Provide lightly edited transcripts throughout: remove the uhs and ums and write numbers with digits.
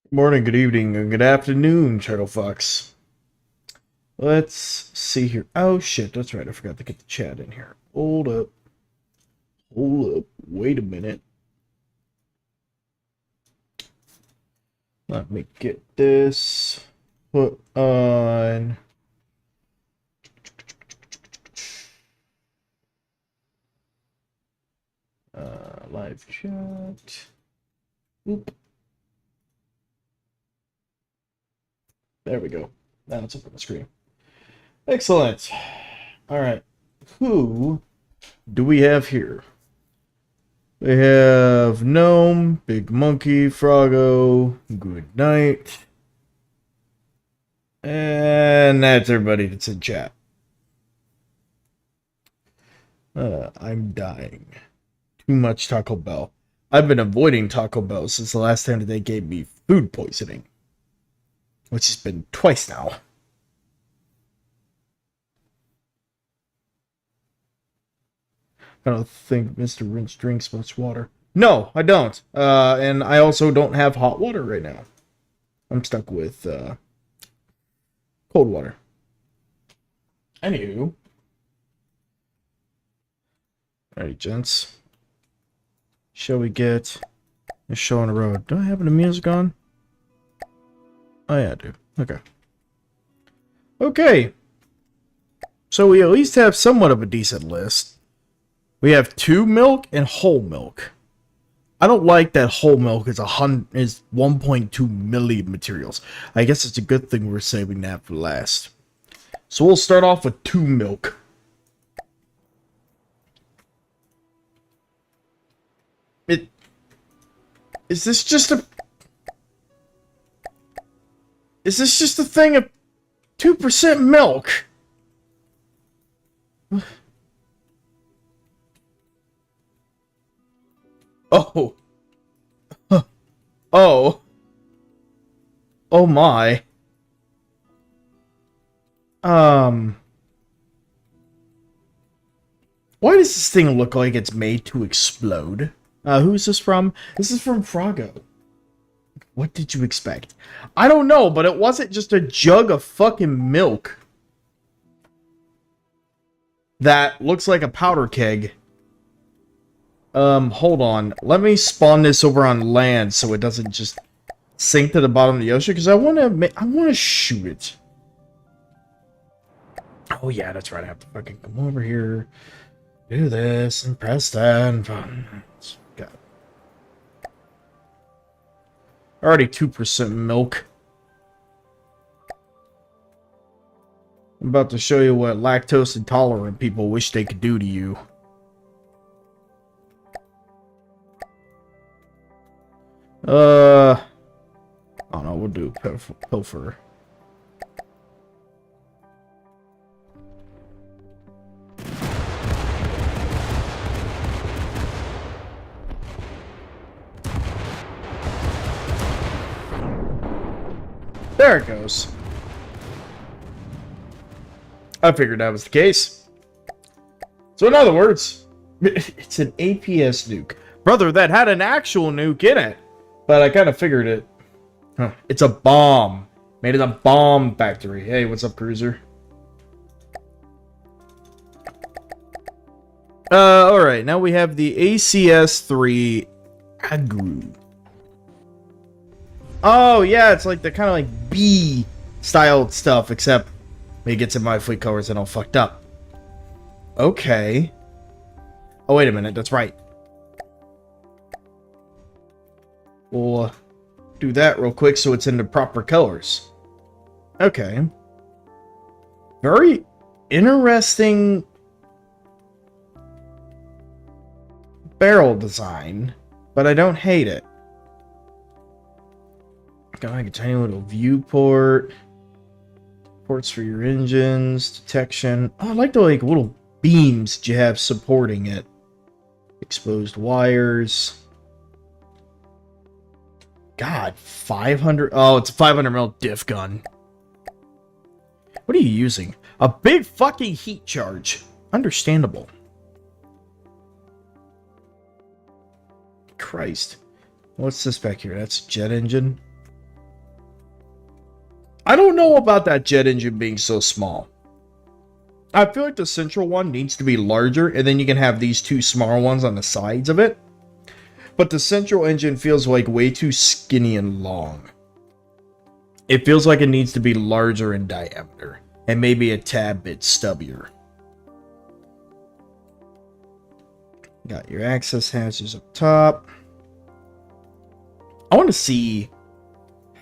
Good morning, good evening, and good afternoon, Turtle Fox. Let's see here. Oh shit, that's right. I forgot to get the chat in here. Hold up. Hold up. Wait a minute. Let me get this put on. Live chat. Oop. There we go. Now it's up on the screen. Excellent. All right. Who do we have here? We have Gnome, Big Monkey, Froggo, Good Night. And that's everybody that's in chat. I'm dying. Too much Taco Bell. I've been avoiding Taco Bell since the last time that they gave me food poisoning. Which has been twice now. I don't think Mr. Rinse drinks much water. No, I don't. And I also don't have hot water right now. I'm stuck with cold water. Anywho. Alright, gents. Shall we get a show on the road? Do I have the music on? Oh yeah, I do. Okay. Okay. So we at least have somewhat of a decent list. We have 2 milk and whole milk. I don't like that whole milk is 1.2 million materials. I guess it's a good thing we're saving that for last. So we'll start off with 2 milk. Is this just a thing of 2% milk? Oh. Oh. Oh my. Why does this thing look like it's made to explode? Who's this from? This is from Froggo. What did you expect? I don't know, but it wasn't just a jug of fucking milk that looks like a powder keg. Hold on. Let me spawn this over on land so it doesn't just sink to the bottom of the ocean, because I want to shoot it. Oh yeah, that's right. I have to fucking come over here, do this, and press that, and got already 2% milk. I'm about to show you what lactose intolerant people wish they could do to you. I don't know, we'll do pilfer. There it goes. I figured that was the case. So in other words, it's an APS nuke. Brother, that had an actual nuke in it. But I kind of figured it. Huh. It's a bomb. Made in a bomb factory. Hey, what's up, Cruiser? Alright. Now we have the ACS-3 Agru. Oh, yeah. It's like the kind of like B-styled stuff, except it gets in my fleet colors and all fucked up. Okay. Oh, wait a minute. That's right. We'll do that real quick so it's in the proper colors. Okay. Very interesting barrel design, but I don't hate it. Got like a tiny little viewport. Ports for your engines, detection. Oh, I like the like little beams that you have supporting it. Exposed wires. God, 500. Oh, it's a 500 mil diff gun. What are you using? A big fucking heat charge. Understandable. Christ. What's this back here? That's jet engine. I don't know about that jet engine being so small. I feel like the central one needs to be larger, and then you can have these two smaller ones on the sides of it. But the central engine feels like way too skinny and long. It feels like it needs to be larger in diameter, and maybe a tad bit stubbier. Got your access hatches up top. I want to see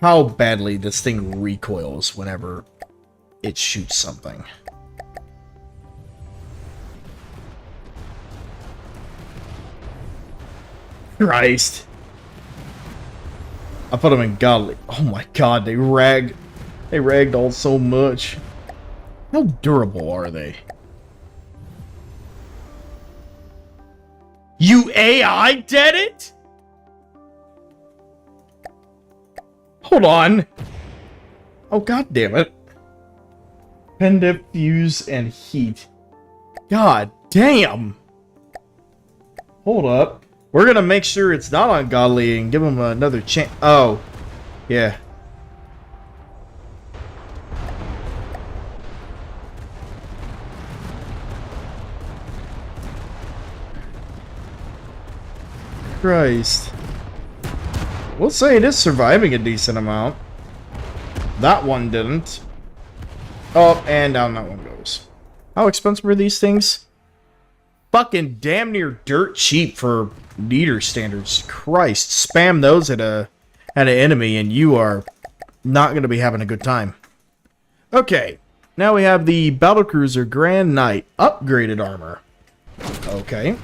how badly this thing recoils whenever it shoots something. Christ. I put them in godly. Oh my god, they ragdoll so much. How durable are they? You AI did it? Hold on. Oh god damn it. Pen dip, fuse, and heat. God damn. Hold up. We're gonna make sure it's not ungodly and give him another chance. Oh, yeah. Christ. We'll say it is surviving a decent amount. That one didn't. Oh, and down that one goes. How expensive are these things? Fucking damn near dirt cheap for leader standards. Christ, spam those at an enemy and you are not going to be having a good time. Okay, now we have the Battlecruiser Grand Knight upgraded armor. Okay.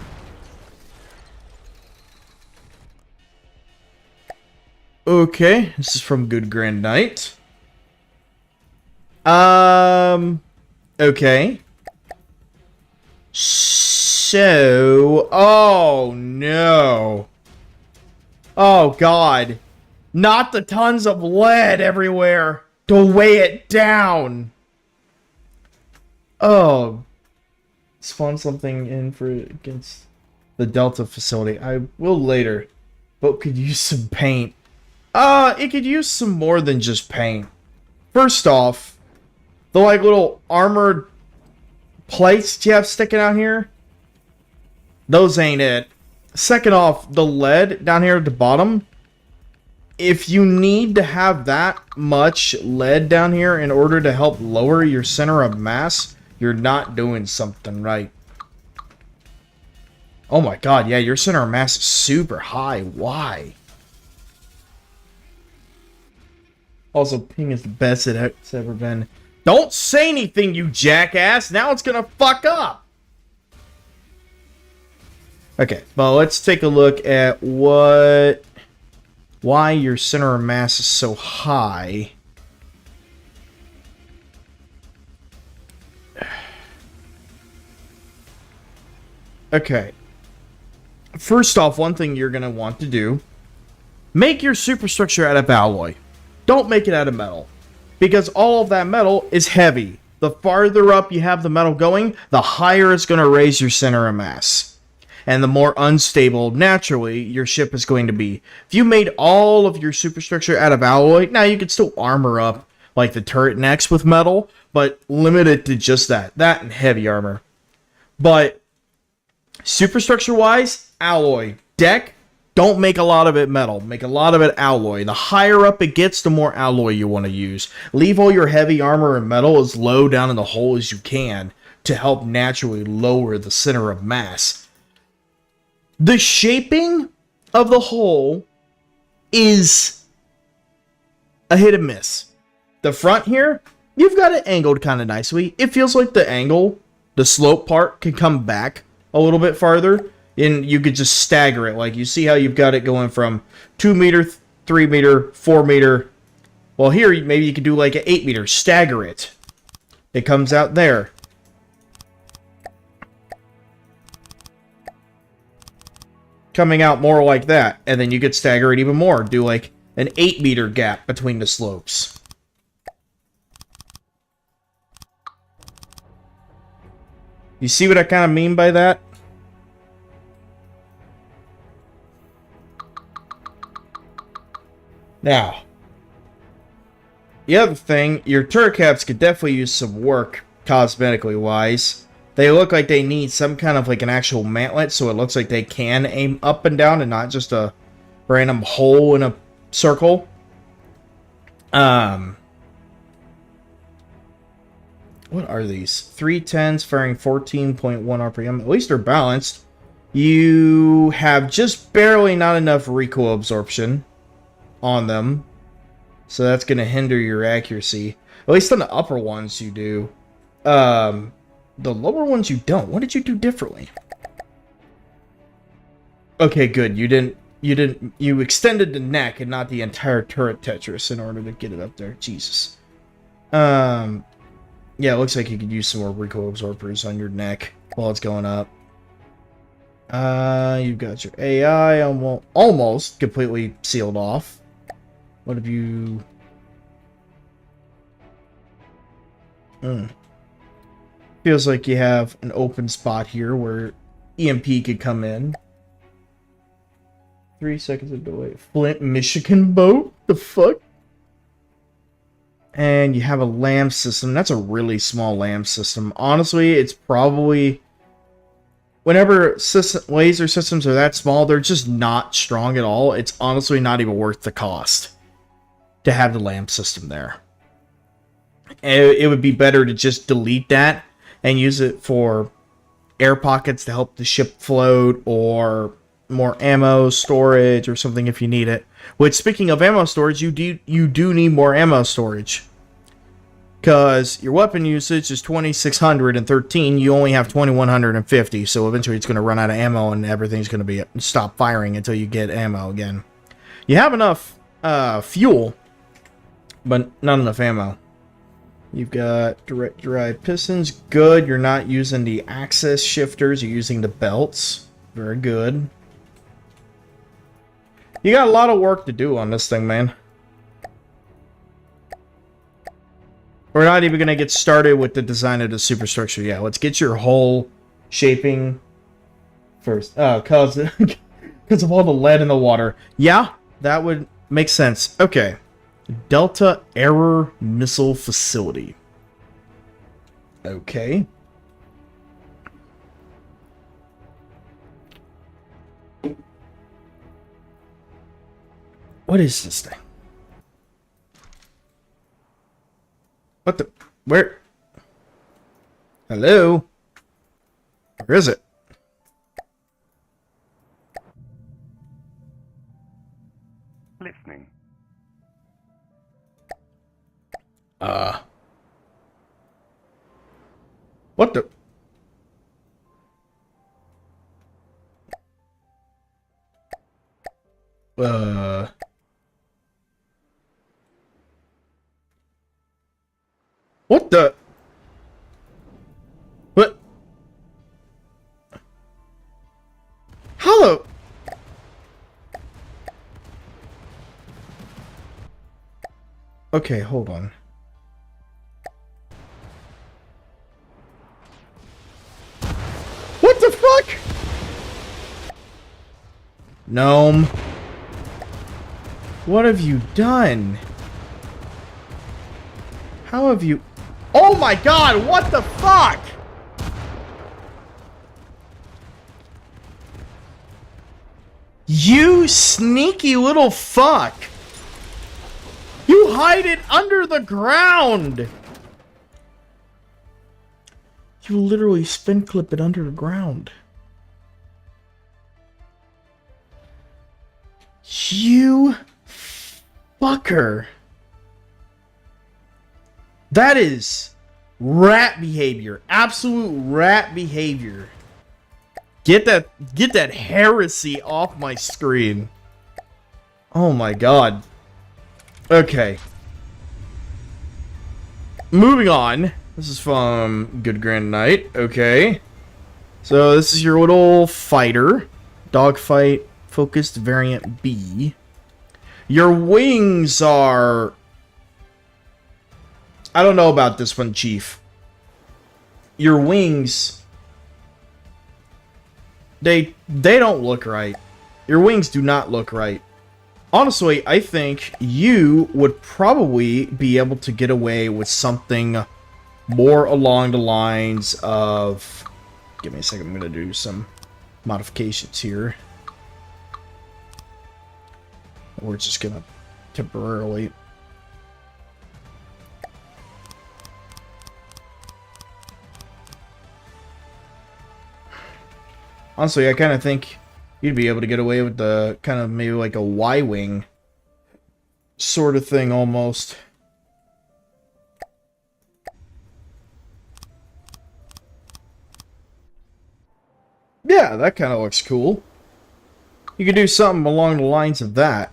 Okay, this is from Good Grand Knight. Okay. So, oh no. Oh god. Not the tons of lead everywhere to weigh it down. Oh. Spawn something in for against the Delta facility. I will later. But could use some paint. It could use some more than just paint. First off, the like little armored plates you have sticking out here, those ain't it. Second off, the lead down here at the bottom, if you need to have that much lead down here in order to help lower your center of mass, you're not doing something right. Oh my god, yeah, your center of mass is super high. Why? Also, ping is the best it's ever been. Don't say anything, you jackass! Now it's gonna fuck up! Okay, well, let's take a look at why your center of mass is so high. Okay. First off, one thing you're gonna want to do, make your superstructure out of alloy. Don't make it out of metal. Because all of that metal is heavy. The farther up you have the metal going, the higher it's going to raise your center of mass. And the more unstable, naturally, your ship is going to be. If you made all of your superstructure out of alloy, now you could still armor up like the turret necks with metal, but limit it to just that. That and heavy armor. But superstructure-wise, alloy. Deck, don't make a lot of it metal. Make a lot of it alloy. The higher up it gets, the more alloy you want to use. Leave all your heavy armor and metal as low down in the hole as you can to help naturally lower the center of mass. The shaping of the hole is a hit and miss. The front here, you've got it angled kind of nicely. It feels like the angle, the slope part, can come back a little bit farther. And you could just stagger it. Like, you see how you've got it going from 2 meter, 3 meter, 4 meter. Well, here, maybe you could do like an 8 meter. Stagger it. It comes out there. Coming out more like that. And then you could stagger it even more. Do like an 8 meter gap between the slopes. You see what I kind of mean by that? Now, The other thing, your turret caps could definitely use some work, cosmetically wise. They look like they need some kind of like an actual mantlet, so it looks like they can aim up and down and not just a random hole in a circle. What are these? 310s firing 14.1 RPM. At least they're balanced. You have just barely not enough recoil absorption on them. So that's going to hinder your accuracy. At least on the upper ones you do. The lower ones you don't. What did you do differently? Okay, good. You extended the neck and not the entire turret Tetris in order to get it up there. Jesus. Yeah, it looks like you could use some more recoil absorbers on your neck while it's going up. You've got your AI almost completely sealed off. What have you... Feels like you have an open spot here where EMP could come in. 3 seconds of delay. Flint, Michigan boat? The fuck? And you have a LAM system. That's a really small LAM system. Honestly, it's probably... Whenever laser systems are that small, they're just not strong at all. It's honestly not even worth the cost to have the LAM system there. It would be better to just delete that and use it for air pockets to help the ship float, or more ammo storage or something if you need it. Which, speaking of ammo storage, you do need more ammo storage. Because your weapon usage is 2,613, you only have 2,150, so eventually it's going to run out of ammo and everything's going to be stop firing until you get ammo again. You have enough fuel, but not enough ammo. You've got direct drive pistons. Good. You're not using the axis shifters. You're using the belts. Very good. You got a lot of work to do on this thing, man. We're not even going to get started with the design of the superstructure. Yeah, let's get your hull shaping first. Because of all the lead in the water. Yeah, that would make sense. Okay. Delta Error Missile Facility. Okay. What is this thing? What the? Where? Hello? Where is it? Listening. What the? What the? What? Hello? Okay, hold on. What the fuck? Gnome. What have you done? How have you... Oh my god, what the fuck? You sneaky little fuck. You hide it under the ground. You literally spin clip it under the ground. You fucker. That is rat behavior. Absolute rat behavior. Get that heresy off my screen. Oh my god. Okay. Moving on. This is from Good Grand Knight. Okay. So this is your little fighter. Dogfight focused variant B. Your wings are... I don't know about this one, Chief. Your wings... They don't look right. Your wings do not look right Honestly, I think you would probably be able to get away with something more along the lines of... Give me a second, I'm going to do some modifications here. We're just going to temporarily... Honestly, I kind of think you'd be able to get away with the kind of maybe like a Y-wing sort of thing almost. Yeah, that kind of looks cool. You could do something along the lines of that.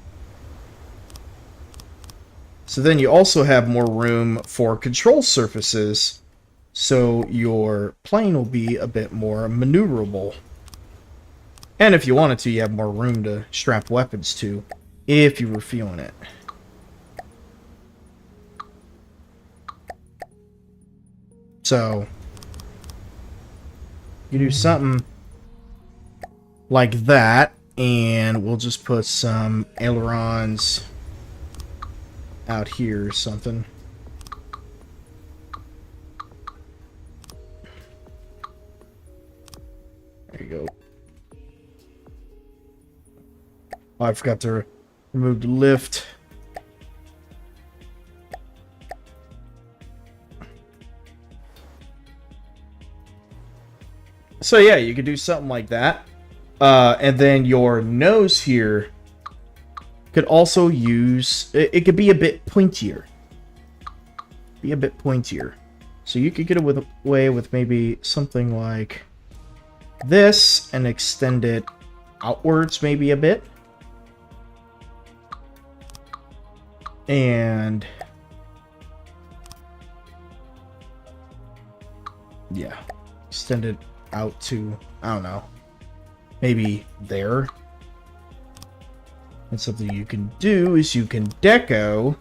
So then you also have more room for control surfaces, so your plane will be a bit more maneuverable. And if you wanted to, you have more room to strap weapons to, if you were feeling it. So, you do something like that, and we'll just put some ailerons out here or something. There you go. Oh, I forgot to remove the lift. So yeah, you could do something like that. And then your nose here could also use... It could be a bit pointier. Be a bit pointier. So you could get away with maybe something like this and extend it outwards maybe a bit. And... yeah. Extend it out to, I don't know, maybe there. And something you can do is you can deco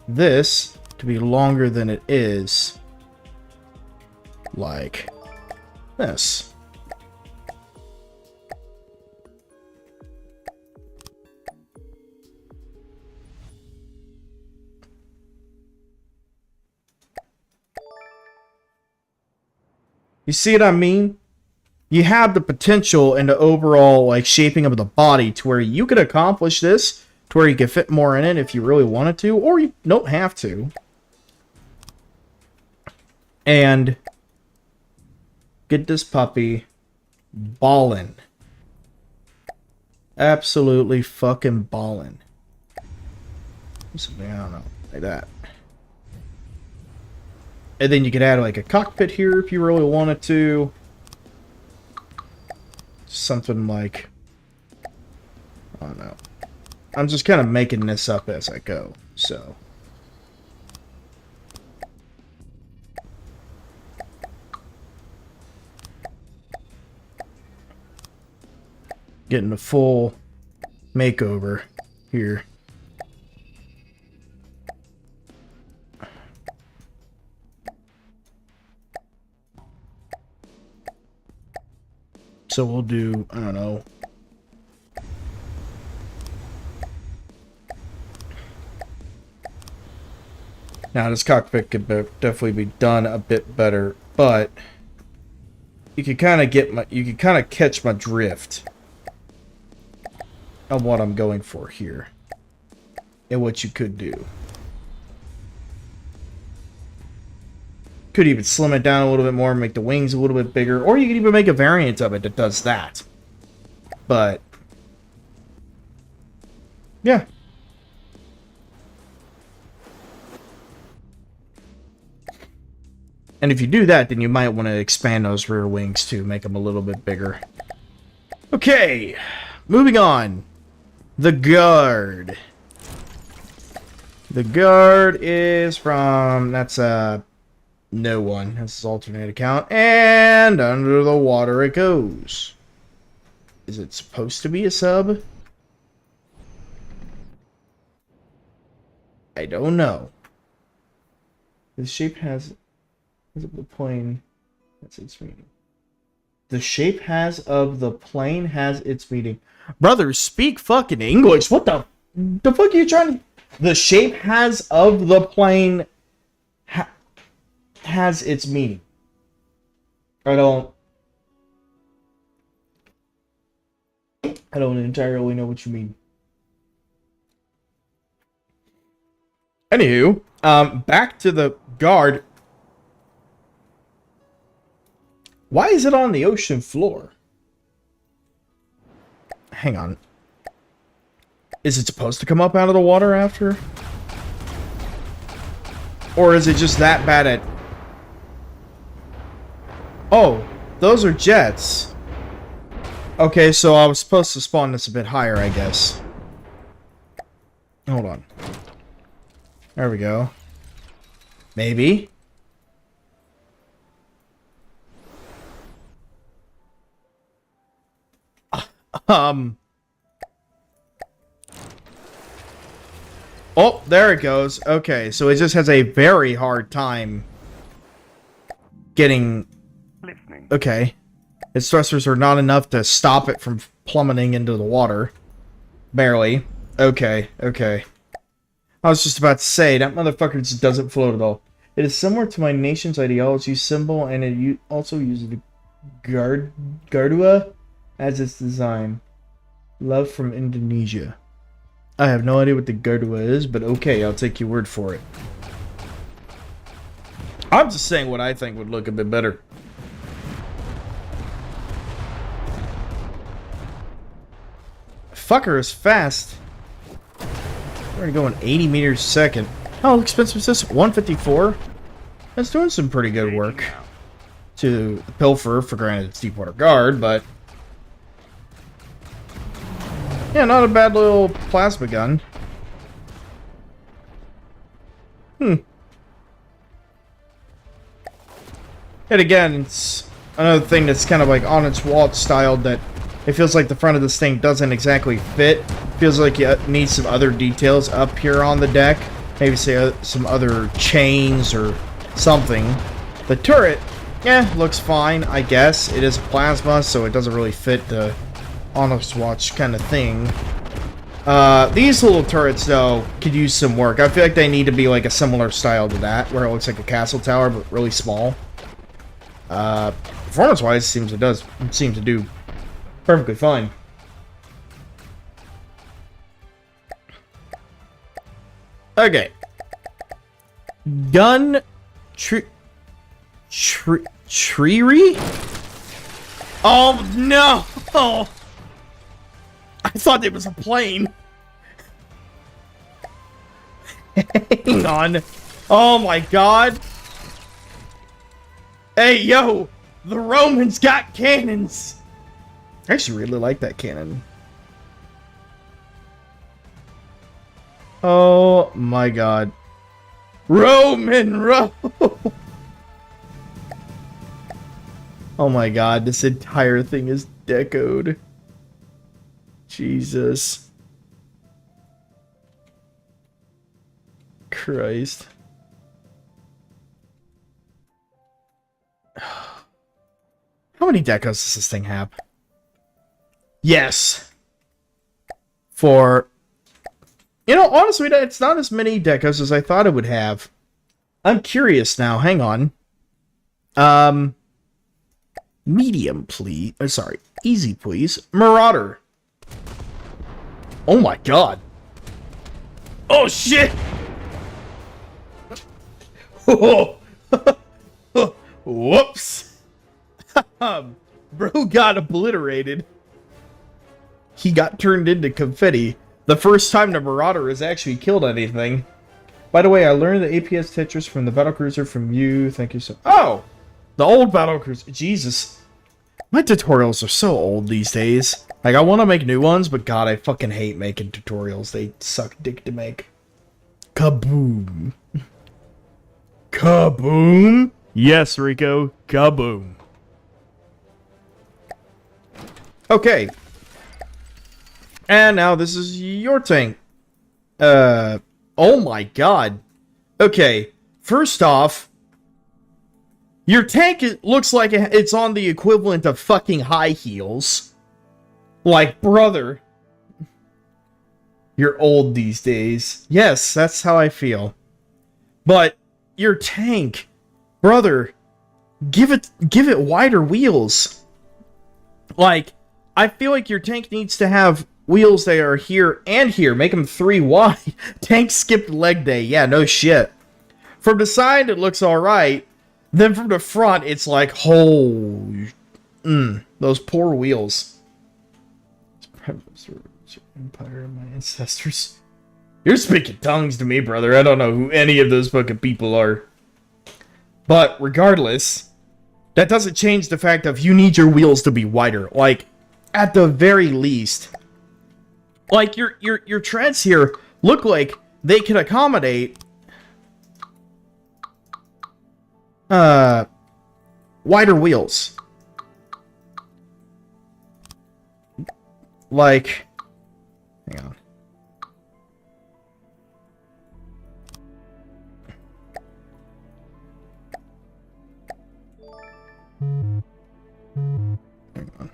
this to be longer than it is, like this. You see what I mean? You have the potential and the overall like shaping of the body to where you could accomplish this, to where you could fit more in it if you really wanted to, or you don't have to. And get this puppy ballin'. Absolutely fucking ballin'. Something, I don't know, like that. And then you could add like a cockpit here if you really wanted to. Something like, I don't know. I'm just kind of making this up as I go, so. Getting a full makeover here. So we'll do, I don't know. Now this cockpit could definitely be done a bit better, but you can kind of get my, you can kind of catch my drift of what I'm going for here and what you could do. Could even slim it down a little bit more, make the wings a little bit bigger, or you could even make a variant of it that does that. But yeah. And if you do that, then you might want to expand those rear wings too, make them a little bit bigger. Okay, moving on. The Guard. The Guard is from, that's no one. That's his alternate account. And under the water it goes. Is it supposed to be a sub? I don't know. This shape has a plane. That's its meaning. The shape has of the plane has its meaning. Brother, speak fucking English. What the fuck are you trying to... The shape has of the plane has its meaning. I don't entirely know what you mean. Anywho, back to the guard. Why is it on the ocean floor? Hang on. Is it supposed to come up out of the water after? Or is it just that bad at... Oh, those are jets. Okay, so I was supposed to spawn this a bit higher, I guess. Hold on. There we go. Maybe. Oh, there it goes. Okay, so it just has a very hard time getting... Okay. Its thrusters are not enough to stop it from plummeting into the water. Barely. Okay, okay. I was just about to say, that motherfucker just doesn't float at all. It is similar to my nation's ideology symbol, and it also uses the Gardua as its design. Love from Indonesia. I have no idea what the Gardua is, but okay, I'll take your word for it. I'm just saying what I think would look a bit better. Fucker is fast. We're already going 80 meters a second. How expensive is this? 154? That's doing some pretty good work. To the Pilfer, for granted it's Deepwater Guard, but... Yeah, not a bad little plasma gun. And again, it's another thing that's kind of like on its wall styled that it feels like the front of this thing doesn't exactly fit. Feels like it needs some other details up here on the deck. Maybe say some other chains or something. The turret, yeah, looks fine, I guess. It is a plasma, so it doesn't really fit the Honest Watch kind of thing. These little turrets, though, could use some work. I feel like they need to be like a similar style to that, where it looks like a castle tower, but really small. Performance-wise, it seems to do perfectly fine. Okay. Gun... Treery? Oh, no! I thought it was a plane. Hang on. Oh my god. Hey, yo! The Romans got cannons! I actually really like that cannon. Oh my god. Roman road! Oh my god, this entire thing is decoed. Jesus. Christ. How many decos does this thing have? Yes. For... You know, honestly, it's not as many decos as I thought it would have. I'm curious now. Hang on. Medium, please. Sorry. Easy, please. Marauder. Oh my god. Oh shit! Whoops. Bro got obliterated. He got turned into confetti. The first time the Marauder has actually killed anything. By the way, I learned the APS Tetris from the battlecruiser from you. Thank you so... Oh! The old battlecruiser. Jesus. My tutorials are so old these days. Like, I want to make new ones, but god, I fucking hate making tutorials. They suck dick to make. Kaboom. Kaboom? Yes, Rico. Kaboom. Okay. And now this is your tank. Oh my god. Okay. First off, Your tank looks like it's on the equivalent of fucking high heels. Like, brother, you're old these days. Yes, that's how I feel. But your tank, brother, give it wider wheels. Like, I feel like your tank needs to have wheels that are here and here. Make them 3 wide. Tank skipped leg day. Yeah, no shit. From the side, it looks alright. Then from the front, it's like, holy... those poor wheels. Empire of my ancestors. You're speaking tongues to me, brother. I don't know who any of those fucking people are. But regardless, that doesn't change the fact of you need your wheels to be wider. Like, at the very least. Like, your treads here look like they can accommodate wider wheels. Like, hang on. Hang on.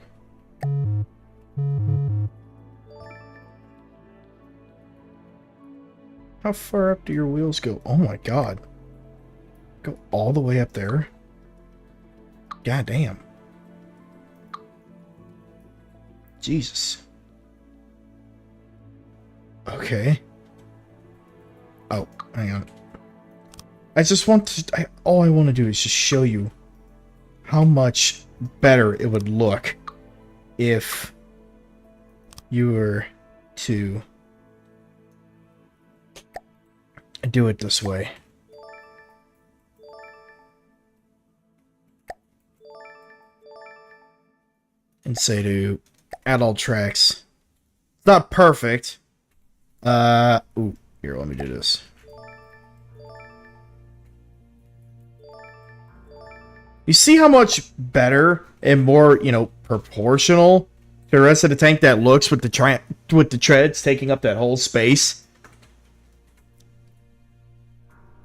How far up do your wheels go? Oh my god. Go all the way up there? God damn. Jesus. Okay. Oh, hang on. I just want to... all I want to do is just show you how much better it would look if you were to do it this way. And say to add all tracks. It's not perfect. Ooh, here, let me do this. You see how much better and more, you know, proportional to the rest of the tank that looks with the treads taking up that whole space?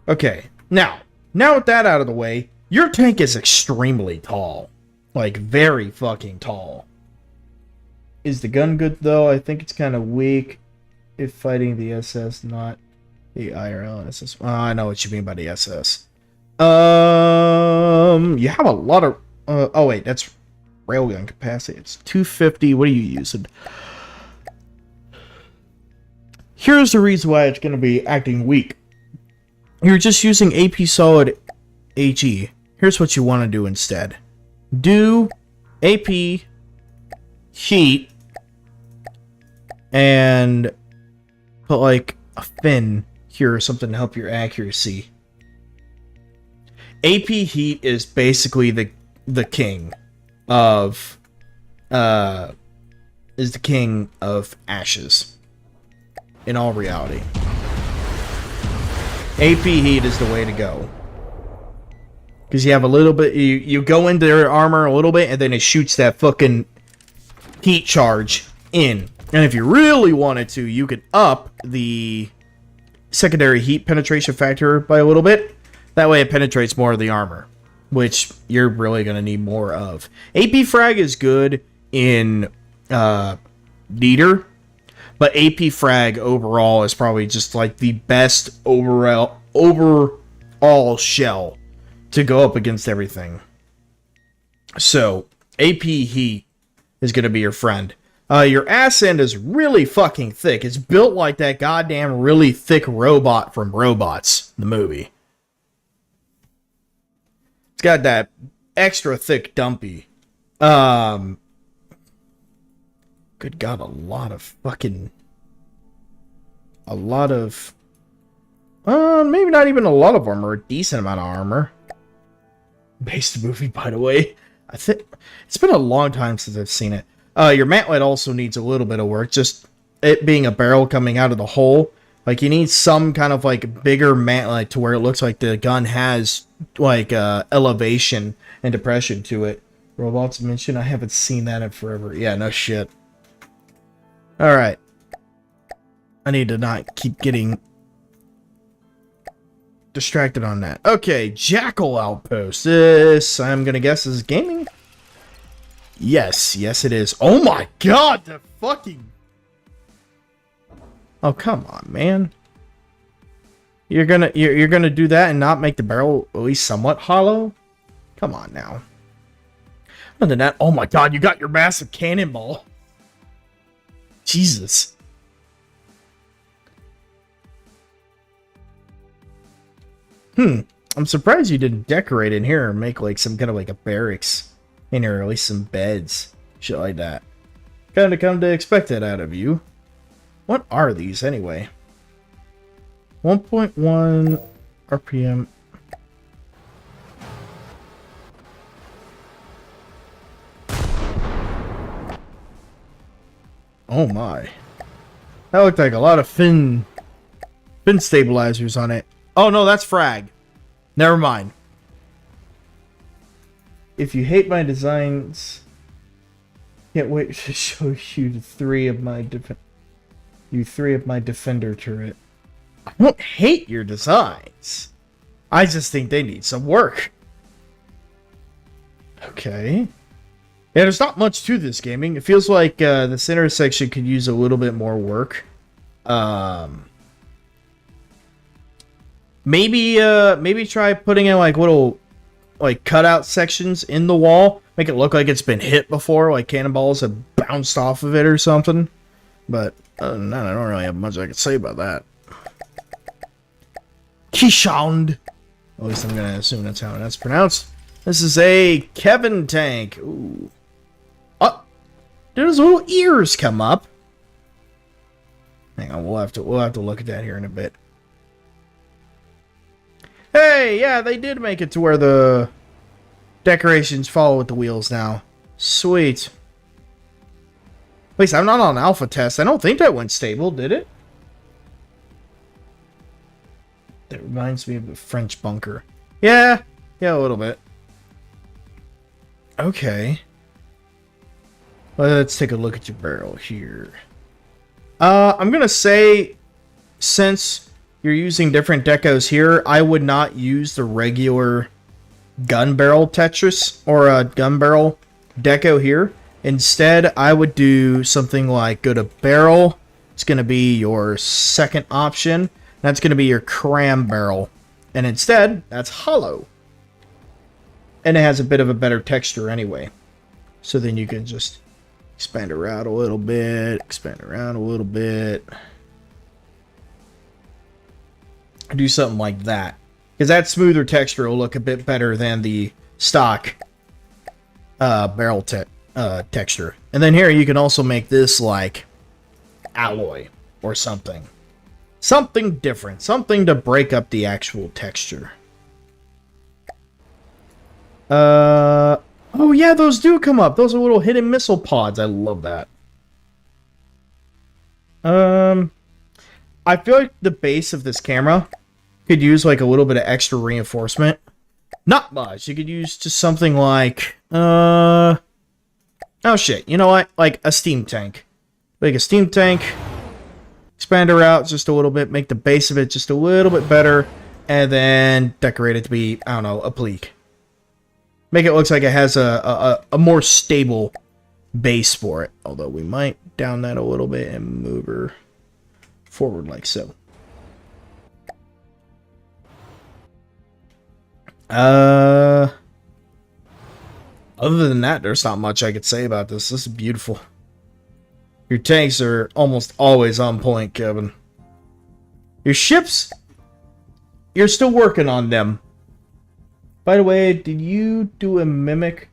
Okay, now with that out of the way, your tank is extremely tall. Like, very fucking tall. Is the gun good, though? I think it's kind of weak if fighting the SS, not the IRL SS. Oh, I know what you mean by the SS. You have a lot of... oh, wait, that's railgun capacity. It's 250. What are you using? Here's the reason why it's going to be acting weak. You're just using AP Solid HE. Here's what you want to do instead. Do AP Heat and put like a fin here or something to help your accuracy. AP Heat is basically the king of ashes in all reality. AP Heat is the way to go. Because you have a little bit, you go into their armor a little bit, and then it shoots that fucking heat charge in. And if you really wanted to, you could up the secondary heat penetration factor by a little bit. That way it penetrates more of the armor, which you're really going to need more of. AP Frag is good in Leader, but AP Frag overall is probably just like the best overall shell to go up against everything. So, AP Heat is going to be your friend. Your ass end is really fucking thick. It's built like that goddamn really thick robot from Robots, the movie. It's got that extra thick dumpy. Good God, a lot of... maybe not even a lot of armor. A decent amount of armor. Based movie, by the way. I think it's been a long time since I've seen it. Your mantlet also needs a little bit of work. Just it being a barrel coming out of the hole. Like, you need some kind of, like, bigger mantlet to where it looks like the gun has, like, elevation and depression to it. Robots mentioned? I haven't seen that in forever. Yeah, no shit. Alright. I need to not keep getting distracted on that. Okay, Jackal Outpost. This, I'm gonna guess, is gaming? Yes, yes it is. Oh my god, the fucking... Oh, come on, man. You're gonna do that and not make the barrel at least somewhat hollow? Come on now. Other than that, oh my god, you got your massive cannonball. Jesus. I'm surprised you didn't decorate in here and make like some kind of like a barracks in here, or at least some beds. Shit like that. Kinda come to expect that out of you. What are these anyway? 1.1 RPM. Oh my. That looked like a lot of fin stabilizers on it. Oh no, that's frag. Never mind. If you hate my designs, can't wait to show you three of my defender turret. I don't hate your designs. I just think they need some work. Okay. Yeah, there's not much to this gaming. It feels like this intersection could use a little bit more work. Maybe try putting in like little like cutout sections in the wall. Make it look like it's been hit before, like cannonballs have bounced off of it or something. But other than that, I don't really have much I could say about that. Keyshound. At least I'm gonna assume that's how that's pronounced. This is a Kevin tank. Ooh. Oh, did his little ears come up? Hang on, we'll have to look at that here in a bit. Hey, yeah, they did make it to where the decorations follow with the wheels now. Sweet. At least I'm not on alpha test. I don't think that went stable, did it? That reminds me of the French bunker. Yeah, a little bit. Okay. Let's take a look at your barrel here. I'm gonna say, since you're using different decos here, I would not use the regular gun barrel Tetris or a gun barrel deco here. Instead, I would do something like go to barrel. It's gonna be your second option. That's going to be your cram barrel. And instead, that's hollow. And it has a bit of a better texture anyway. So then you can just expand it out a little bit. Expand it around a little bit. Do something like that. Because that smoother texture will look a bit better than the stock barrel texture. And then here you can also make this like alloy or something. Something different. Something to break up the actual texture. Oh yeah, those do come up. Those are little hidden missile pods. I love that. I feel like the base of this camera could use like a little bit of extra reinforcement. Not much. You could use just something like oh shit. You know what? Like a steam tank. Like a steam tank. Expand her out just a little bit, make the base of it just a little bit better, and then decorate it to be, I don't know, a pleek. Make it look like it has a more stable base for it. Although we might down that a little bit and move her forward like so. Other than that, there's not much I could say about this. This is beautiful. Your tanks are almost always on point, Kevin. Your ships, you're still working on them. By the way, did you do a mimic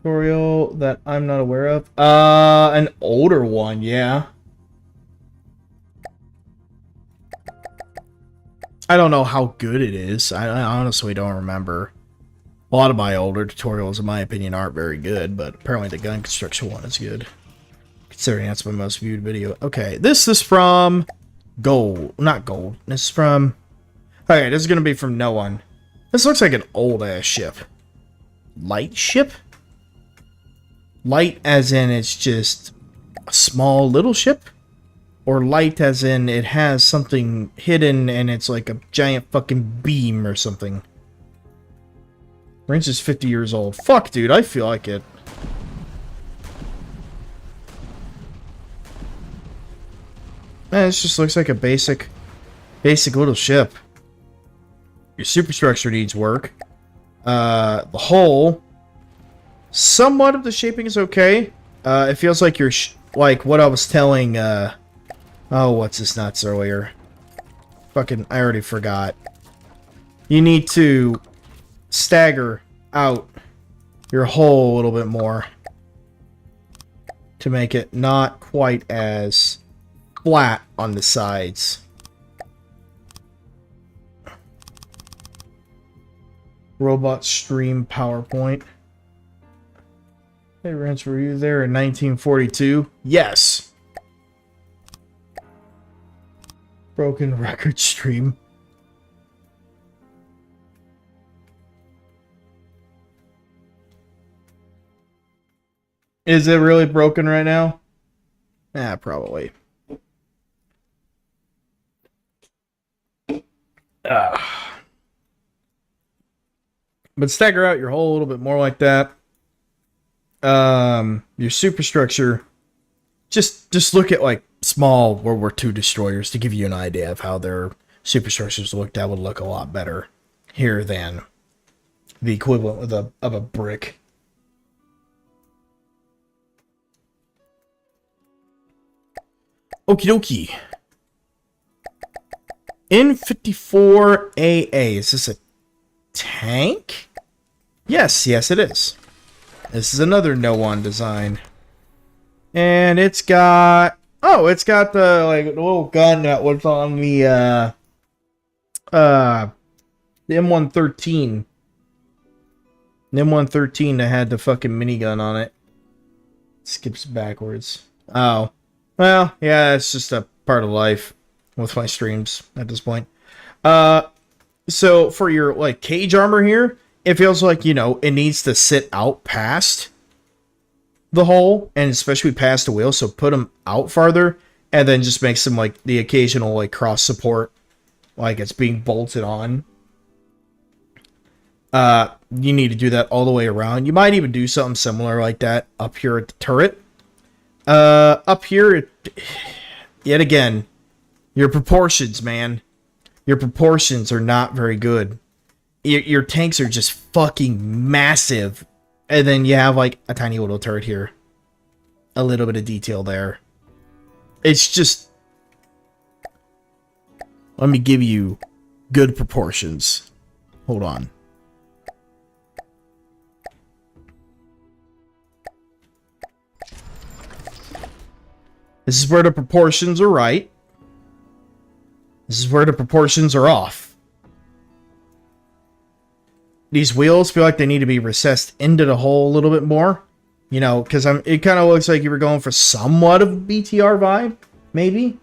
tutorial that I'm not aware of? An older one, yeah. I don't know how good it is. I honestly don't remember. A lot of my older tutorials, in my opinion, aren't very good, but apparently the gun construction one is good. Considering that's my most viewed video. Okay, this is from Gold. Not Gold. This is from... Okay, this is going to be from no one. This looks like an old-ass ship. Light ship? Light as in it's just a small little ship? Or light as in it has something hidden and it's like a giant fucking beam or something. Range is 50 years old. Fuck, dude, I feel like it. Man, this just looks like a basic little ship. Your superstructure needs work. The hull, somewhat of the shaping is okay. It feels like you're like what I was telling. Oh, what's this nuts earlier? Fucking, I already forgot. You need to stagger out your hull a little bit more to make it not quite as flat on the sides. Robot stream PowerPoint. Hey, Rance, were you there in 1942? Yes. Broken record stream. Is it really broken right now? Yeah, probably. But stagger out your hull a little bit more like that. Your superstructure. Just look at like small World War II destroyers to give you an idea of how their superstructures look. That would look a lot better here than the equivalent of a brick. Okie dokie. N54AA. Is this a tank? Yes, it is. This is another No-One design. And it's got... Oh, it's got the little gun that was on the M113. The M113 that had the fucking minigun on it. Skips backwards. Oh. Well, yeah, it's just a part of life with my streams at this point. So for your like cage armor here, it feels like, you know, it needs to sit out past the hole and especially past the wheel. So put them out farther and then just make some like the occasional like cross support, like it's being bolted on. You need to do that all the way around. You might even do something similar like that up here at the turret. Up here, yet again, your proportions, man. Your proportions are not very good. Your tanks are just fucking massive. And then you have like a tiny little turret here. A little bit of detail there. It's just... Let me give you good proportions. Hold on. This is where the proportions are right. This is where the proportions are off. These wheels feel like they need to be recessed into the hole a little bit more. You know, because it kind of looks like you were going for somewhat of a BTR vibe, maybe.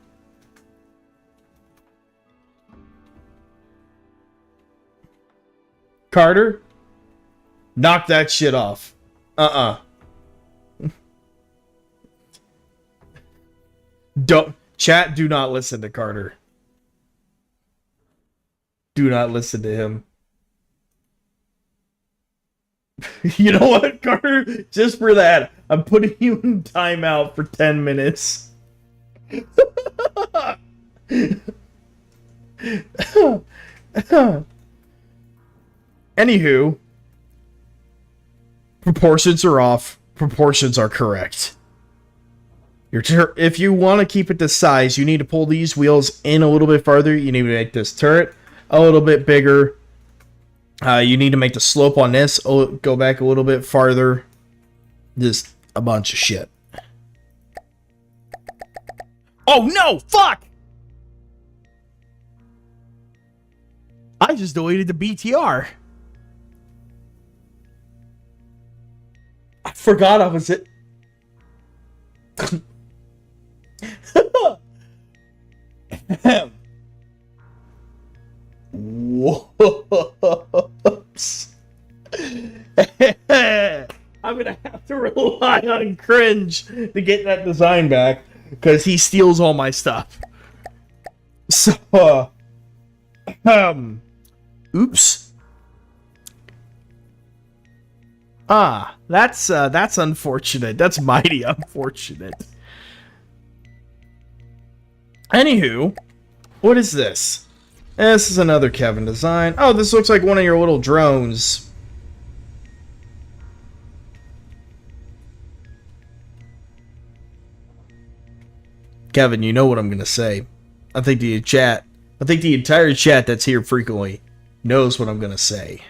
Carter, knock that shit off. Chat, do not listen to Carter. Do not listen to him. You know what, Carter? Just for that, I'm putting you in timeout for 10 minutes. Anywho, proportions are off. Proportions are correct. If you want to keep it this size, you need to pull these wheels in a little bit farther. You need to make this turret a little bit bigger. You need to make the slope on this go back a little bit farther. Just a bunch of shit. Oh no! Fuck! I just deleted the BTR. I forgot I was it. Whoops. I'm gonna have to rely on cringe to get that design back. Because he steals all my stuff. So, oops. That's unfortunate. That's mighty unfortunate. Anywho, what is this? This is another Kevin design. Oh, this looks like one of your little drones. Kevin, you know what I'm going to say. I think the entire chat that's here frequently knows what I'm going to say.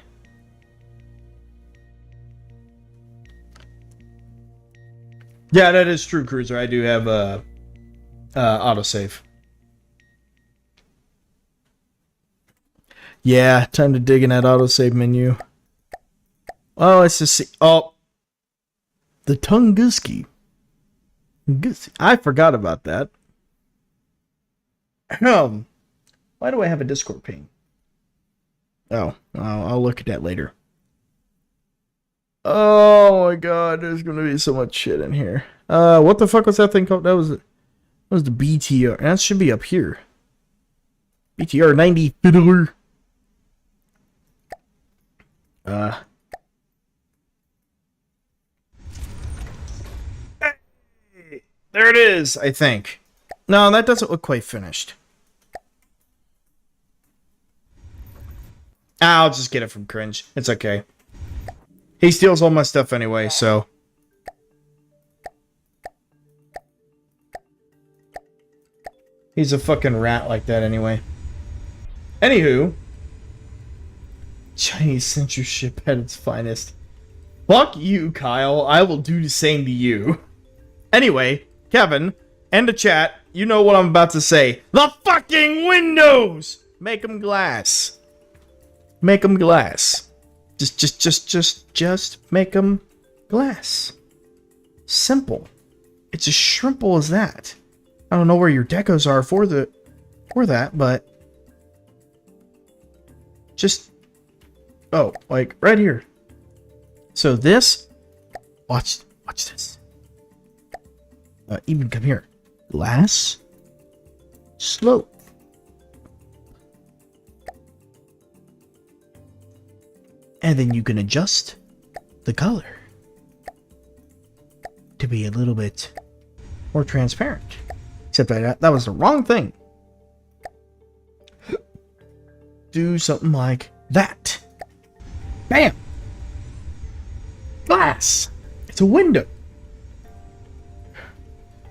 Yeah, that is true, Cruiser. I do have autosave. Yeah, time to dig in that autosave menu. Oh, let's just see. Oh, the Tunguski. I forgot about that. Why do I have a Discord ping? Oh, I'll look at that later. Oh my god, there's gonna be so much shit in here. What the fuck was that thing called? That was the BTR. That should be up here. BTR 90 fiddler. Hey, there it is, I think. No, that doesn't look quite finished. I'll just get it from Cringe. It's okay. He steals all my stuff anyway, so. He's a fucking rat like that anyway. Anywho. Chinese censorship at its finest. Fuck you, Kyle. I will do the same to you. Anyway, Kevin, and the chat, you know what I'm about to say. The fucking windows! Make them glass. Make them glass. Just make them glass. Simple. It's as simple as that. I don't know where your decos are for that, but just like right here. So this, watch this. Even come here. Glass slope. And then you can adjust the color to be a little bit more transparent. Except that was the wrong thing. Do something like that. Bam! Glass! It's a window.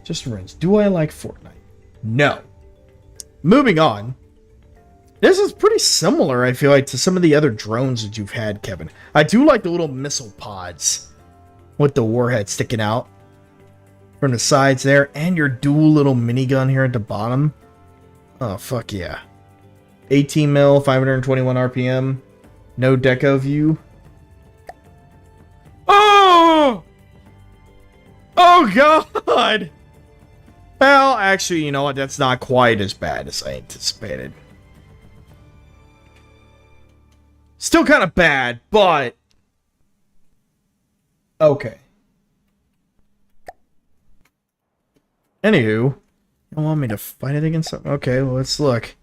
Just runs. Do I like Fortnite? No. Moving on. This is pretty similar, I feel like, to some of the other drones that you've had, Kevin. I do like the little missile pods with the warhead sticking out from the sides there, and your dual little minigun here at the bottom. Oh, fuck yeah. 18 mil, 521 RPM, no deco view. Oh! Oh, God! Well, actually, you know what? That's not quite as bad as I anticipated. Still kind of bad, but okay. Anywho, you don't want me to fight it against something? Okay, well, let's look.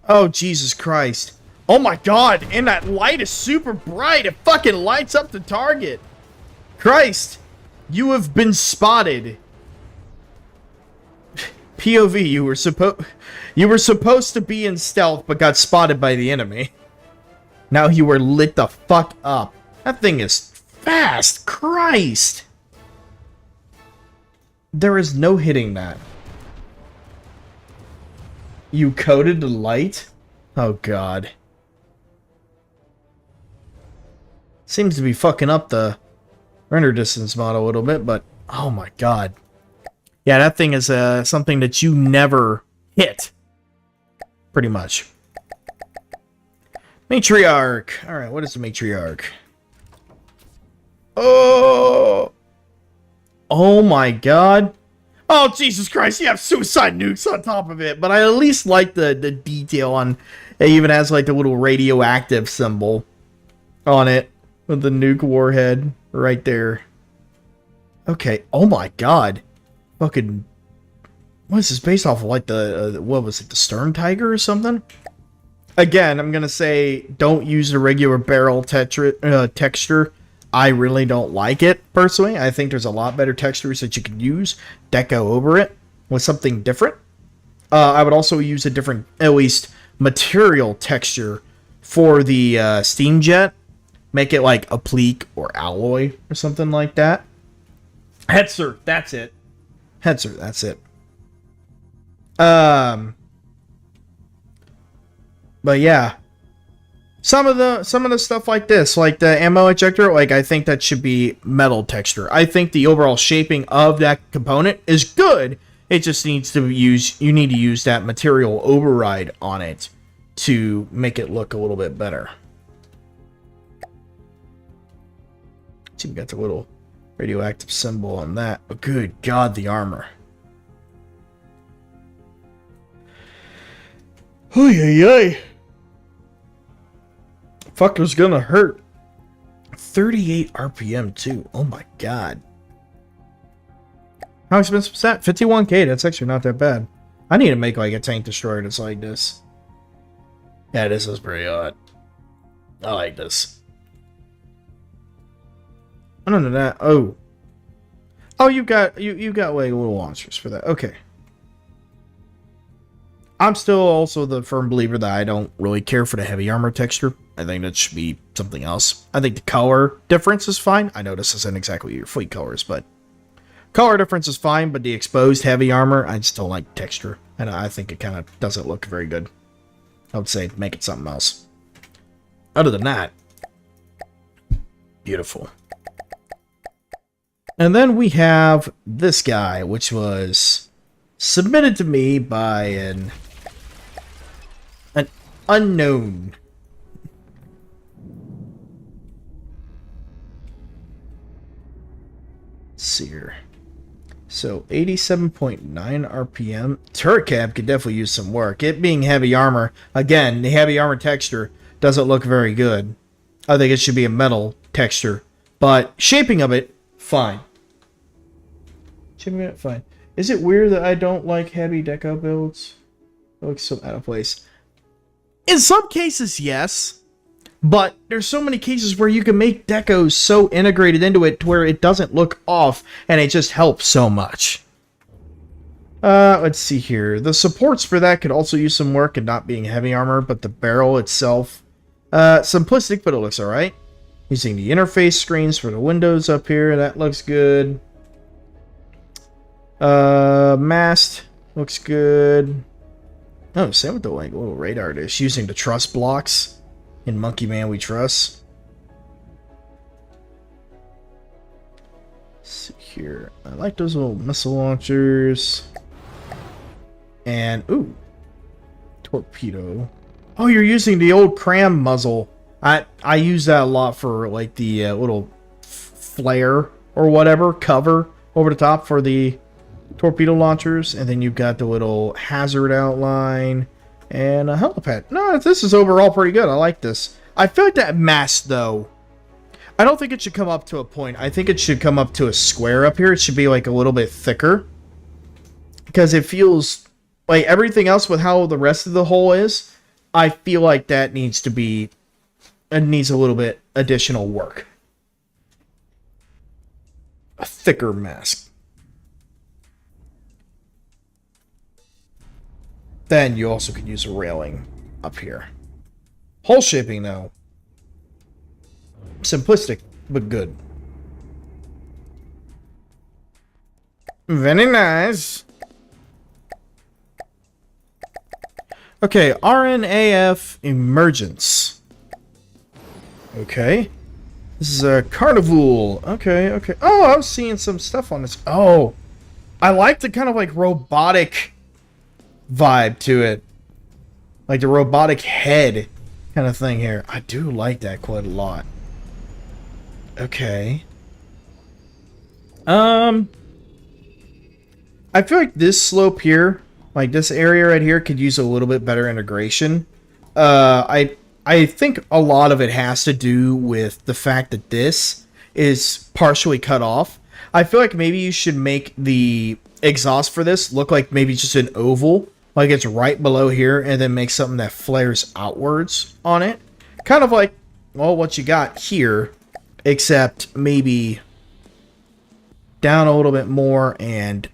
Oh, Jesus Christ. Oh my God, and that light is super bright. It fucking lights up the target. Christ, you have been spotted. POV, you were supposed to be in stealth, but got spotted by the enemy. Now you were lit the fuck up. That thing is fast. Christ. There is no hitting that. You coded the light? Oh, God. Seems to be fucking up the render distance model a little bit, but oh my God. Yeah, that thing is something that you never hit. Pretty much. Matriarch. Alright, what is the matriarch? Oh! Oh my God. Oh, Jesus Christ, you have suicide nukes on top of it. But I at least like the detail on... It even has like the little radioactive symbol on it. With the nuke warhead right there. Okay, oh my God. Fucking what is this based off of? Like the, what was it, the Stern Tiger or something? Again, I'm going to say don't use the regular barrel texture. I really don't like it, personally. I think there's a lot better textures that you can use. Deco over it with something different. I would also use a different, at least, material texture for the steam jet. Make it like applique or alloy or something like that. Hetzer, that's it. Hetzer, that's it. But yeah. Some of the stuff like this, like the ammo ejector, like I think that should be metal texture. I think the overall shaping of that component is good. It just needs to you need to use that material override on it to make it look a little bit better. See, we got the little radioactive symbol on that. But good God, the armor. Oh yeah. Fucker's gonna hurt. 38 RPM too. Oh my God. How expensive is that? 51k. That's actually not that bad. I need to make like a tank destroyer that's like this. Yeah, this is pretty odd. I like this. None of that. Oh, you got like little launchers for that. Okay. I'm still also the firm believer that I don't really care for the heavy armor texture. I think that should be something else. I think the color difference is fine. I know this isn't exactly your fleet colors, but color difference is fine, but the exposed heavy armor, I just don't like texture. And I think it kind of doesn't look very good. I would say make it something else. Other than that, beautiful. And then we have this guy, which was submitted to me by an unknown. Let's see here. So 87.9 RPM. Turret cab could definitely use some work. It being heavy armor, again, the heavy armor texture doesn't look very good. I think it should be a metal texture, but shaping of it, fine. Shaping of it, fine. Is it weird that I don't like heavy deco builds? It looks so out of place. In some cases, yes. But there's so many cases where you can make decos so integrated into it to where it doesn't look off and it just helps so much. Let's see here. The supports for that could also use some work and not being heavy armor, but the barrel itself, simplistic, but it looks alright. Using the interface screens for the windows up here, that looks good. Mast looks good. Oh, same with the like little radar dish. Using the truss blocks in Monkey Man We Trust. Let's see here. I like those little missile launchers. And ooh, torpedo. Oh, you're using the old cram muzzle. I use that a lot for like the little flare or whatever cover over the top for the torpedo launchers, and then you've got the little hazard outline and a helipad. No, this is overall pretty good. I like this. I feel like that mast, though, I don't think it should come up to a point. I think it should come up to a square up here. It should be like a little bit thicker, because it feels like everything else with how the rest of the hull is. I feel like that needs to be, it needs a little bit additional work. A thicker mast. Then you also could use a railing up here. Hull shaping, though. Simplistic, but good. Very nice. Okay, RNAF Emergence. Okay. This is a Carnival. Okay. Oh, I was seeing some stuff on this. Oh, I like the kind of like robotic vibe to it, like the robotic head kind of thing here. I do like that quite a lot. Okay. I feel like this slope here, like this area right here, could use a little bit better integration. I think a lot of it has to do with the fact that this is partially cut off. I feel like maybe you should make the exhaust for this look like maybe just an oval, like it's right below here, and then make something that flares outwards on it. Kind of like, well, what you got here, except maybe down a little bit more and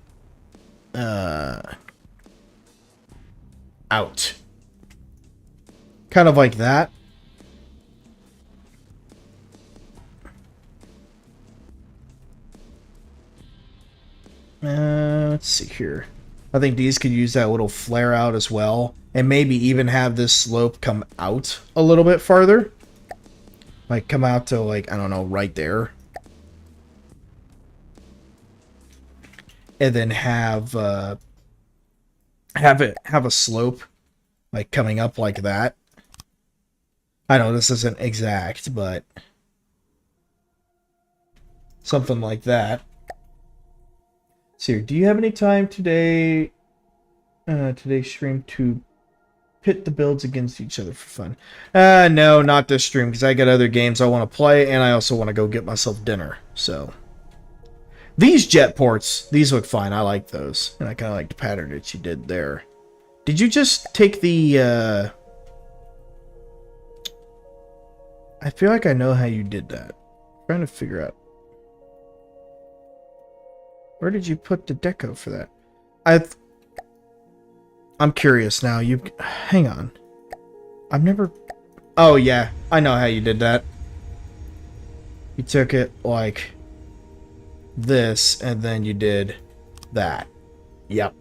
out. Kind of like that. Let's see here. I think these could use that little flare out as well. And maybe even have this slope come out a little bit farther. Like come out to like, I don't know, right there. And then have a slope like coming up like that. I know this isn't exact, but something like that. So, do you have any time today, today's stream to pit the builds against each other for fun? No, not this stream, because I got other games I want to play, and I also want to go get myself dinner, so. These jet ports, these look fine, I like those, and I kind of like the pattern that you did there. Did you just take the, I feel like I know how you did that. I'm trying to figure out. Where did you put the deco for that? I'm curious now. Hang on. I've never... Oh, yeah. I know how you did that. You took it like this, and then you did that. Yep.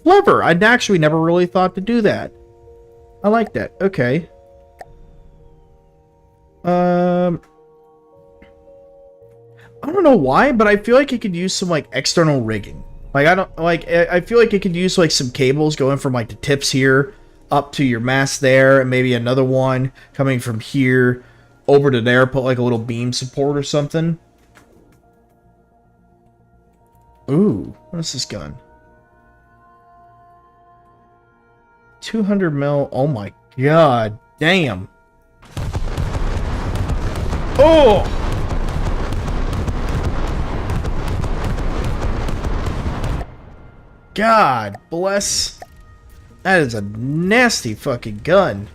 Clever. I'd actually never really thought to do that. I like that. Okay. I don't know why, but I feel like it could use some like external rigging. Like I feel like it could use like some cables going from like the tips here up to your mast there, and maybe another one coming from here over to there, put like a little beam support or something. Ooh, what's this gun? 200 mil. Oh my god, damn. Oh! God bless. That is a nasty fucking gun.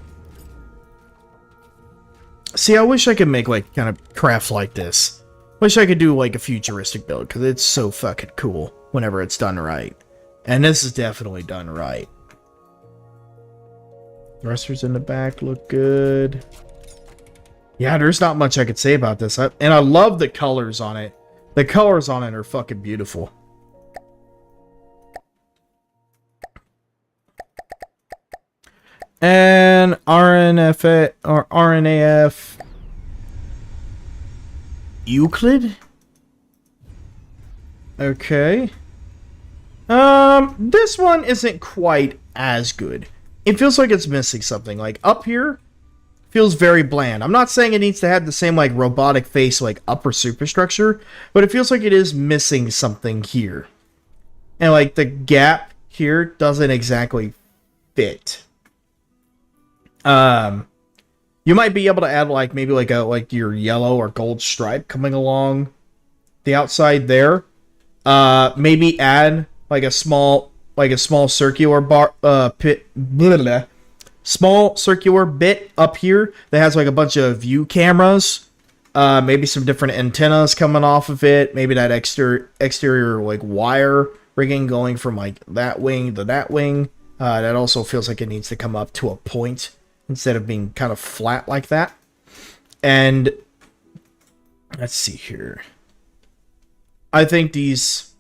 See, I wish I could make like kind of craft like this. Wish I could do like a futuristic build, because it's so fucking cool whenever it's done right. And this is definitely done right. Thrusters in the back look good. Yeah, there's not much I could say about this. And I love the colors on it. The colors on it are fucking beautiful. And RNAF Euclid? Okay. This one isn't quite as good. It feels like it's missing something. Like up here feels very bland. I'm not saying it needs to have the same like robotic face like upper superstructure, but it feels like it is missing something here. And like the gap here doesn't exactly fit. You might be able to add like maybe like your yellow or gold stripe coming along the outside there. Maybe add like a small circular small circular bit up here that has like a bunch of view cameras. Maybe some different antennas coming off of it. Maybe that exterior like wire rigging going from like that wing to that wing. That also feels like it needs to come up to a point instead of being kind of flat like that. And let's see here. I think these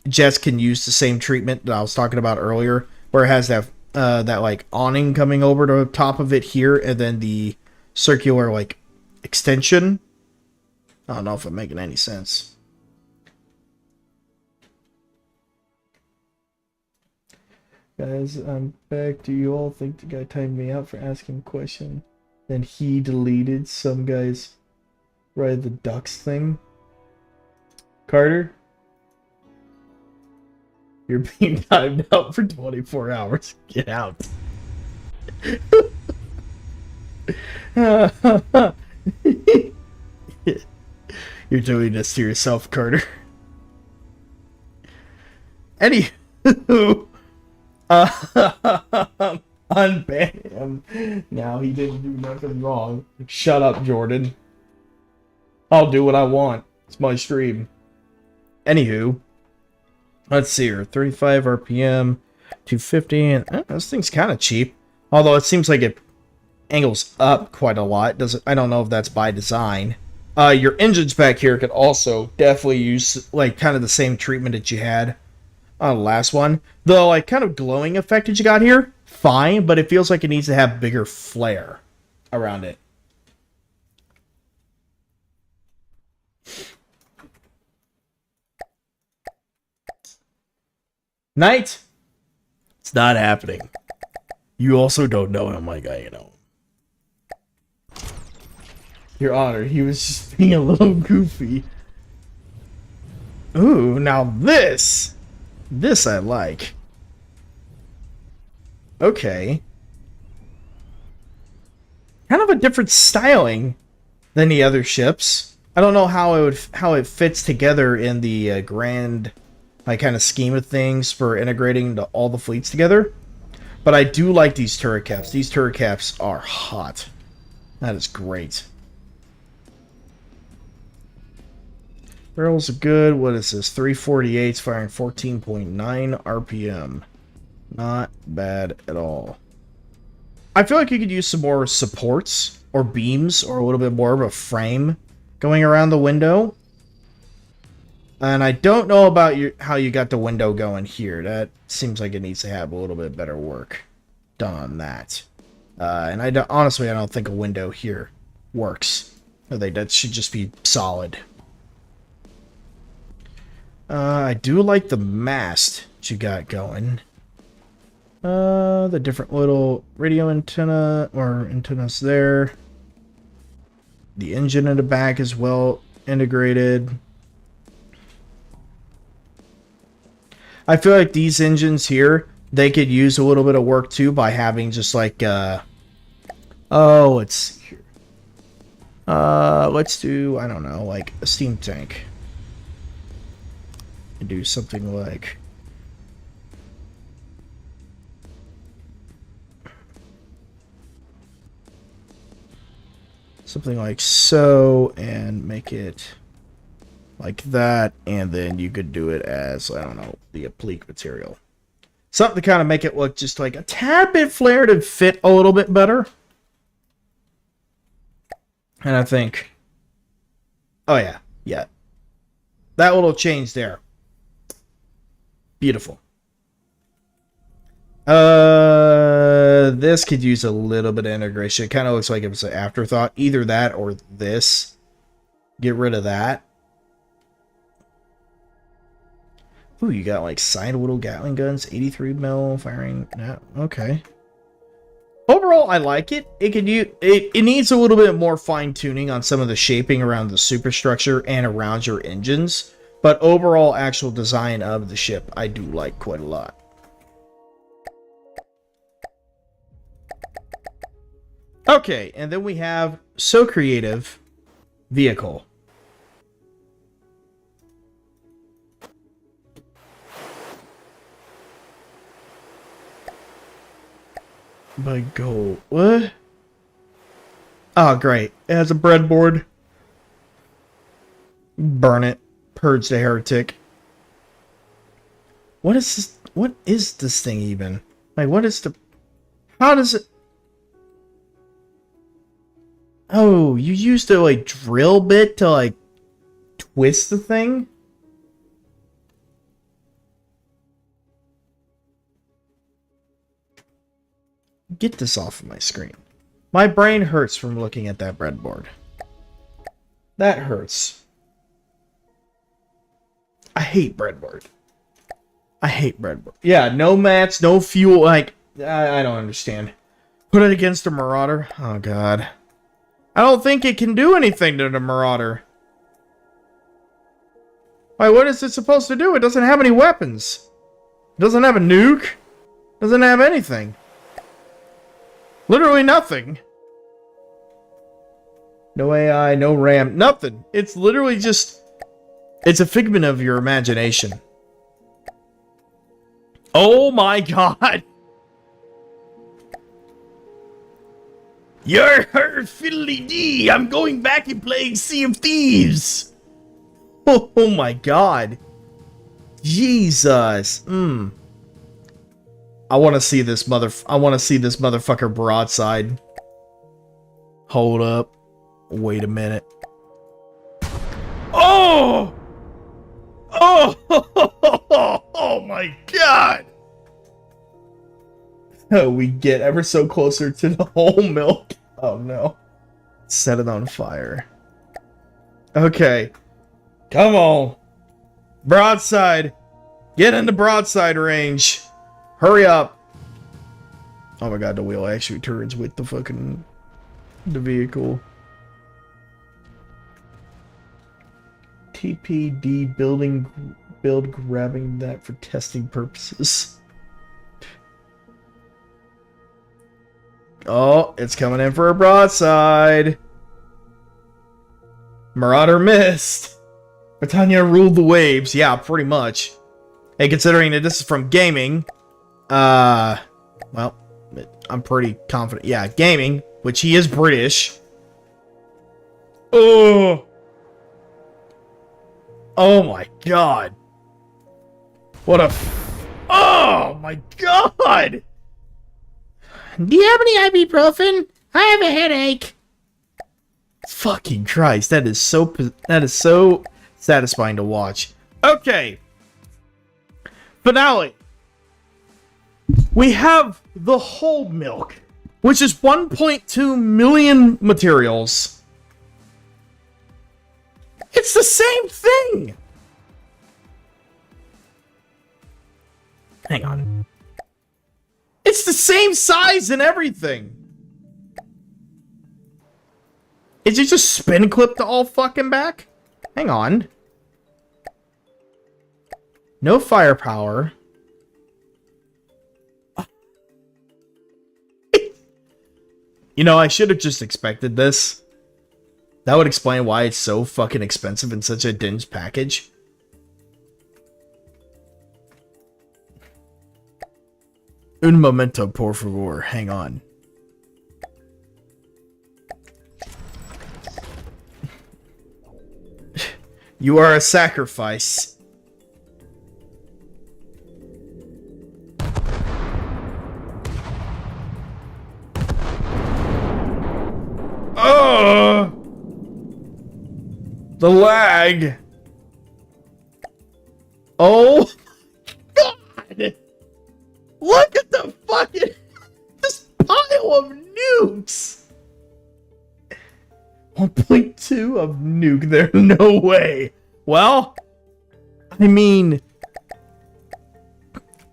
jets can use the same treatment that I was talking about earlier, where it has that that like awning coming over the top of it here, and then the circular like extension. I don't know if I'm making any sense. Guys, I'm back. Do you all think the guy timed me out for asking a question? Then he deleted some guy's Ride the Ducks thing? Carter? You're being timed out for 24 hours. Get out. You're doing this to yourself, Carter. Anywho, unban him. Now he didn't do nothing wrong. Shut up, Jordan. I'll do what I want. It's my stream. Anywho, let's see here. 35 RPM, 250. And this thing's kind of cheap. Although it seems like it angles up quite a lot. Doesn't? I don't know if that's by design. Your engines back here could also definitely use like kind of the same treatment that you had on the last one. The like kind of glowing effect that you got here, fine, but it feels like it needs to have bigger flare around it. Knight, it's not happening. You also don't know him like I know. Your Honor, he was just being a little goofy. Ooh, now this I like. Okay. Kind of a different styling than the other ships. I don't know how it fits together in the grand like kind of scheme of things for integrating all the fleets together. But I do like these turret caps. These turret caps are hot. That is great. Barrels are good. What is this? 348's firing 14.9 RPM. Not bad at all. I feel like you could use some more supports or beams or a little bit more of a frame going around the window. And I don't know about how you got the window going here. That seems like it needs to have a little bit better work done on that. And honestly, I don't think a window here works. That should just be solid. I do like the mast that you got going. The different little radio antenna or antennas there. The engine in the back is well integrated. I feel like these engines here, they could use a little bit of work too by having just like let's see here. Let's do, I don't know, like a steam tank. And do something like so, and make it like that, and then you could do it as, I don't know, the applique material. Something to kind of make it look just like a tad bit flared and fit a little bit better. And I think, oh yeah, that little change there. Beautiful. This could use a little bit of integration. It kind of looks like it was an afterthought. Either that or this. Get rid of that. Ooh, you got like side little Gatling guns, 83 mil firing. Yeah, okay. Overall, I like it. It needs a little bit more fine tuning on some of the shaping around the superstructure and around your engines. But overall, actual design of the ship, I do like quite a lot. Okay, and then we have So Creative Vehicle. By gold. What? Oh, great. It has a breadboard. Burn it. Purge the heretic. What is this? What is this thing even? Like, what is the... How does it... Oh, you used a, like, drill bit to, like, twist the thing? Get this off of my screen. My brain hurts from looking at that breadboard. That hurts. I hate breadboard. I hate breadboard. Yeah, no mats, no fuel. Like, I don't understand. Put it against a Marauder? Oh, God. I don't think it can do anything to the Marauder. Why, what is it supposed to do? It doesn't have any weapons. It doesn't have a nuke. It doesn't have anything. Literally nothing. No AI, no RAM, nothing. It's literally just... It's a figment of your imagination. Oh my god! You're her fiddly dee! I'm going back and playing Sea of Thieves! Oh my god. Jesus. I want to see this motherfucker broadside. Hold up. Wait a minute. Oh! Oh! Oh my god! Oh, we get ever so closer to the whole milk. Oh no. Set it on fire. Okay. Come on. Broadside. Get into broadside range. Hurry up. Oh my god, the wheel actually turns with the vehicle. TPD build grabbing that for testing purposes. Oh, it's coming in for a broadside. Marauder missed. Britannia ruled the waves. Yeah, pretty much. Hey, considering that this is from gaming, well, I'm pretty confident. Yeah, gaming, which he is British. Oh. Oh my god. What a... Oh my god! Do you have any ibuprofen? I have a headache. Fucking Christ, that is so satisfying to watch. Okay. Finale. We have the whole milk, which is 1.2 million materials. It's the same thing. Hang on. It's the same size and everything. Is it just spin clipped all fucking back? Hang on. No firepower. You know, I should have just expected this. That would explain why it's so fucking expensive in such a dense package. Un momento, por favor. Hang on. You are a sacrifice. Oh! The lag. Oh god! Look at the fucking this pile of nukes. 1.2 of nuke. There's no way. Well, I mean,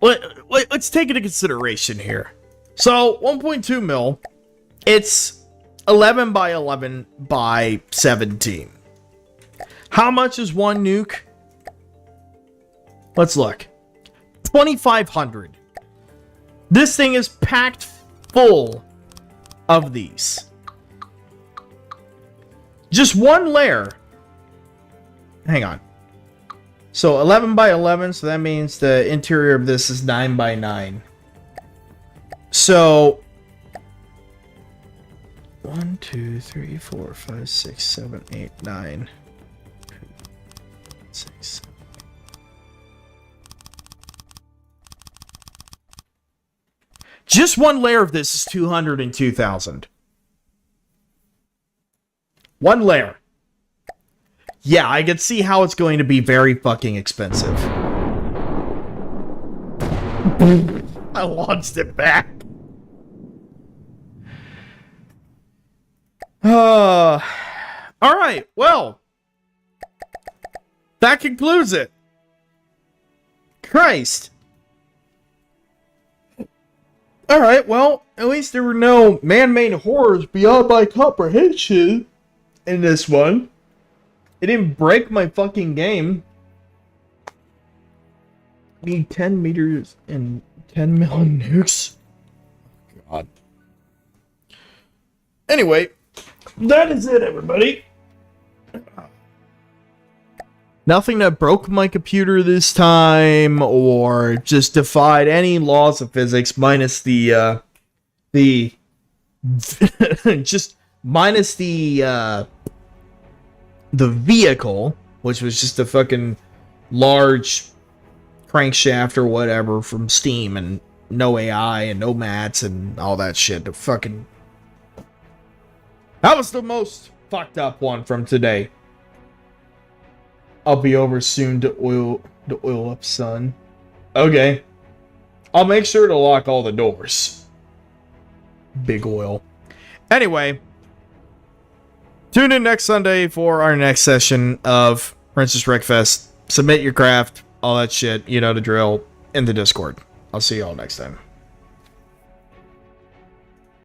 let's take into consideration here. So 1.2 mil. It's 11 by 11 by 17. How much is one nuke? Let's look. 2,500. This thing is packed full of these. Just one layer. Hang on. So 11 by 11, so that means the interior of this is 9 by 9. So 1, 2, 3, 4, 5, 6, 7, 8, 9. 6, 7. Just one layer of this is 202,000. One layer. Yeah, I can see how it's going to be very fucking expensive. I launched it back. Alright, well. That concludes it. Christ. Alright, well, at least there were no man-made horrors beyond my comprehension in this one. It didn't break my fucking game. Need 10 meters and 10 million nukes. God. Anyway, that is it, everybody. Nothing that broke my computer this time or just defied any laws of physics, minus the just minus the vehicle, which was just a fucking large crankshaft or whatever from Steam, and no AI and no mats and all that shit. That was the most fucked up one from today. I'll be over soon to oil up, son. Okay. I'll make sure to lock all the doors. Big oil. Anyway, tune in next Sunday for our next session of Princess Wreckfest. Submit your craft, all that shit, you know the drill, in the Discord. I'll see y'all next time.